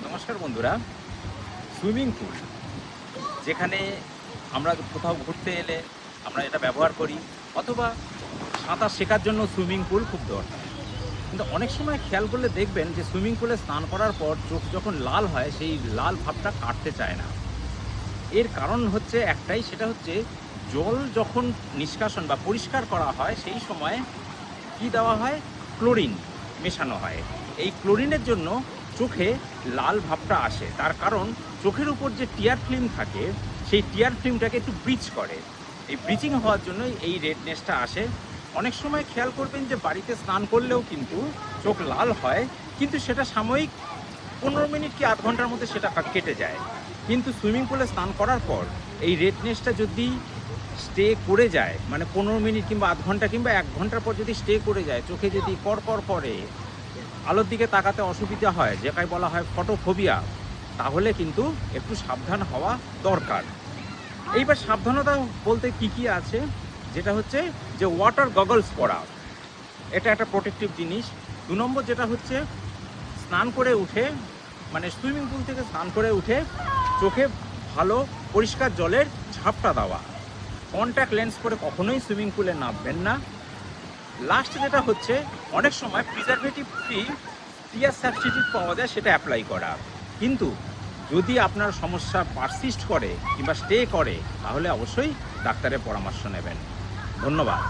নমস্কার বন্ধুরা। Swimming pool যেখানে আমরা কোথাও ঘুরতে এলে আমরা এটা ব্যবহার করি, অথবা সাঁতার শেখার জন্য সুইমিং পুল খুব দরকার। কিন্তু অনেক সময় খেয়াল করলে দেখবেন যে সুইমিং পুলে স্নান করার পর চোখ যখন লাল হয় সেই লাল ভাবটা কাটতে চায় না। এর কারণ হচ্ছে একটাই, সেটা হচ্ছে জল যখন নিষ্কাশন বা পরিষ্কার করা হয় সেই সময় কি দেওয়া হয়? ক্লোরিন মেশানো হয়। এই ক্লোরিনের জন্য চোখে লাল ভাবটা আসে। তার কারণ চোখের উপর যে টিয়ার ফিল্ম থাকে সেই টিয়ার ফিল্মটাকে একটু ব্রিচ করে। এই ব্রিচিং হওয়ার জন্যই এই রেডনেসটা আসে। অনেক সময় খেয়াল করবেন যে বাড়িতে স্নান করলেও কিন্তু চোখ লাল হয়, কিন্তু সেটা সাময়িক 15 মিনিট কি আধ ঘন্টার মধ্যে সেটা কেটে যায়। কিন্তু সুইমিং পুলে স্নান করার পর এই রেডনেসটা যদি স্টে করে যায়, মানে 15 মিনিট কিংবা আধ ঘন্টা কিংবা 1 ঘন্টার পর যদি স্টে করে যায়, চোখে যদি কড়কড় করে, আলোর দিকে তাকাতে অসুবিধা হয়, যেটাকে বলা হয় ফটোফোবিয়া, তাহলে কিন্তু একটু সাবধান হওয়া দরকার। এইবার সাবধানতা বলতে কি কি আছে, যেটা হচ্ছে যে ওয়াটার গগলস পরা, এটা একটা প্রোটেক্টিভ জিনিস। 2 নম্বর যেটা হচ্ছে স্নান করে উঠে, মানে সুইমিং পুল থেকে স্নান করে উঠে চোখে ভালো পরিষ্কার জলের ঝাপটা দেওয়া। কন্ট্যাক্ট লেন্স পরে কখনোই সুইমিং পুলে নামবেন না। লাস্ট যেটা হচ্ছে, অনেক সময় প্রিজারভেটিভ ফ্রি টিয়ার সাবস্টিটিউট পাওয়া যায়, সেটা অ্যাপ্লাই করা। কিন্তু যদি আপনার সমস্যা পারসিস্ট করে কিংবা স্টে করে, তাহলে অবশ্যই ডাক্তারের পরামর্শ নেবেন। ধন্যবাদ।